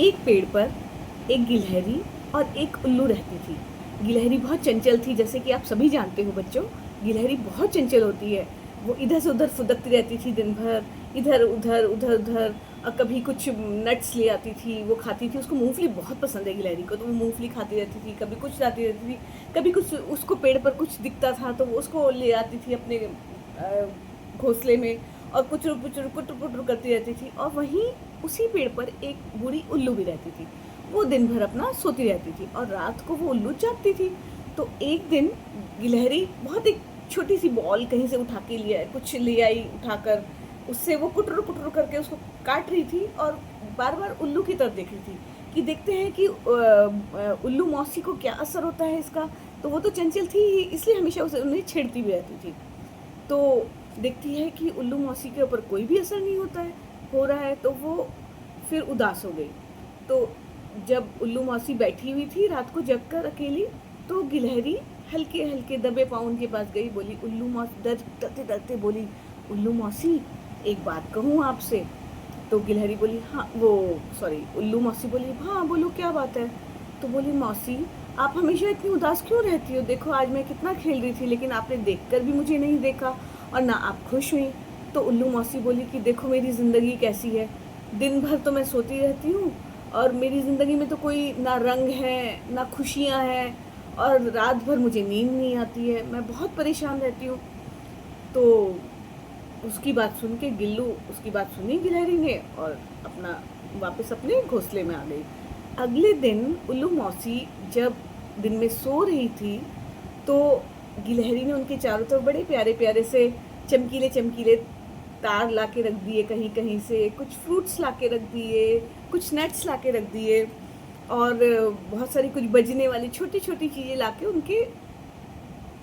एक पेड़ पर एक गिलहरी और एक उल्लू रहती थी। गिलहरी बहुत चंचल थी, जैसे कि आप सभी जानते हो बच्चों, गिलहरी बहुत चंचल होती है। वो इधर से उधर फुदकती रहती थी दिन भर, इधर उधर उधर उधर। और कभी कुछ नट्स ले आती थी, वो खाती थी। उसको मूंगफली बहुत पसंद है गिलहरी को, तो वो मूंगफली खाती रहती थी। कभी कुछ लाती रहती थी, कभी कुछ उसको पेड़ पर कुछ दिखता था तो वो उसको ले आती थी अपने घोंसले में, और कुचुर पुचुर कुटर पुटर करती रहती थी। और वहीं उसी पेड़ पर एक बूढ़ी उल्लू भी रहती थी। वो दिन भर अपना सोती रहती थी और रात को वो उल्लू जागती थी। तो एक दिन गिलहरी बहुत एक छोटी सी बॉल कहीं से उठा के लिया, कुछ ले आई उठाकर, उससे वो कुटर कुटर करके उसको काट रही थी और बार बार उल्लू की तरफ देख रही थी कि देखते हैं कि उल्लू मौसी को क्या असर होता है इसका। तो वो तो चंचल थी ही, इसलिए हमेशा उसे उन्हें छेड़ती भी रहती थी। तो देखती है कि उल्लू मौसी के ऊपर कोई भी असर नहीं होता है, हो रहा है, तो वो फिर उदास हो गई। तो जब उल्लू मौसी बैठी हुई थी रात को जग कर अकेली, तो गिलहरी हल्के हल्के दबे पाँव उनके पास गई, बोली उल्लू मौसी, डरते डरते बोली, उल्लू मौसी एक बात कहूँ आपसे। तो गिलहरी बोली हाँ, वो सॉरी, उल्लू मौसी बोली हाँ बोलो क्या बात है। तो बोली मौसी, आप हमेशा इतनी उदास क्यों रहती हो? देखो आज मैं कितना खेल रही थी, लेकिन आपने देखकर भी मुझे नहीं देखा और ना आप खुश हुई। तो उल्लू मौसी बोली कि देखो मेरी ज़िंदगी कैसी है, दिन भर तो मैं सोती रहती हूँ और मेरी ज़िंदगी में तो कोई ना रंग है ना खुशियाँ हैं, और रात भर मुझे नींद नहीं आती है, मैं बहुत परेशान रहती हूँ। तो उसकी बात सुन के उसकी बात सुनी गिलहरी ने और अपना वापस अपने घोंसले में आ गई। अगले दिन उल्लू मौसी जब दिन में सो रही थी, तो गिलहरी ने उनके चारों तरफ बड़े प्यारे प्यारे से चमकीले चमकीले तार ला के रख दिए, कहीं कहीं से कुछ फ्रूट्स ला के रख दिए, कुछ नट्स ला के रख दिए, और बहुत सारी कुछ बजने वाली छोटी छोटी चीज़ें ला के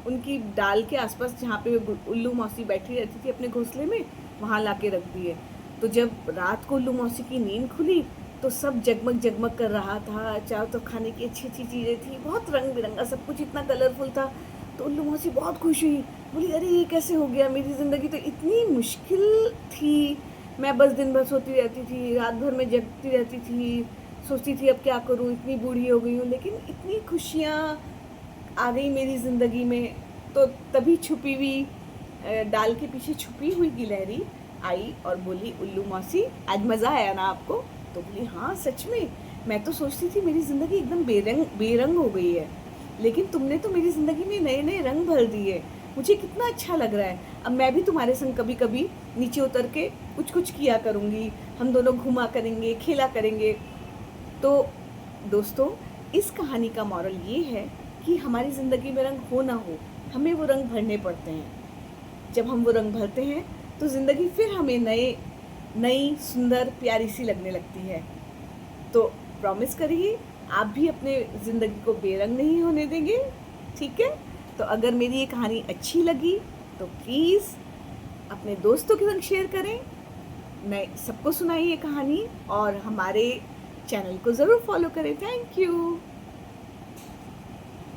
उनकी डाल के आसपास, जहाँ पे उल्लू मौसी बैठी रहती थी अपने घोंसले में, वहाँ ला के रख दिए। तो जब रात को उल्लू मौसी की नींद खुली तो सब जगमग जगमग कर रहा था, चारों तरफ खाने की अच्छी अच्छी चीज़ें थी, बहुत रंग बिरंगा सब कुछ, इतना कलरफुल था। तो उल्लू मौसी बहुत खुश हुई, बोली अरे ये कैसे हो गया, मेरी ज़िंदगी तो इतनी मुश्किल थी, मैं बस दिन भर सोती रहती थी, रात भर में जगती रहती थी, सोचती थी अब क्या करूँ, इतनी बूढ़ी हो गई हूँ, लेकिन इतनी खुशियाँ आ गई मेरी ज़िंदगी में। तो तभी छुपी हुई डाल के पीछे छुपी हुई गिलहरी आई और बोली उल्लू मौसी आज मज़ा आया ना आपको? तो बोली हाँ सच में, मैं तो सोचती थी मेरी ज़िंदगी एकदम बेरंग हो गई है, लेकिन तुमने तो मेरी ज़िंदगी में नए नए रंग भर दिए, मुझे कितना अच्छा लग रहा है। अब मैं भी तुम्हारे संग कभी कभी नीचे उतर के कुछ कुछ किया करूँगी, हम दोनों घूमा करेंगे, खेला करेंगे। तो दोस्तों, इस कहानी का मॉरल ये है कि हमारी ज़िंदगी में रंग हो ना हो, हमें वो रंग भरने पड़ते हैं। जब हम वो रंग भरते हैं तो ज़िंदगी फिर हमें नई सुंदर प्यारी सी लगने लगती है। तो प्रॉमिस करिए आप भी अपने ज़िंदगी को बेरंग नहीं होने देंगे, ठीक है? तो अगर मेरी ये कहानी अच्छी लगी तो प्लीज़ अपने दोस्तों के संग शेयर करें, मैं सबको सुनाइए ये कहानी, और हमारे चैनल को ज़रूर फॉलो करें। Thank you.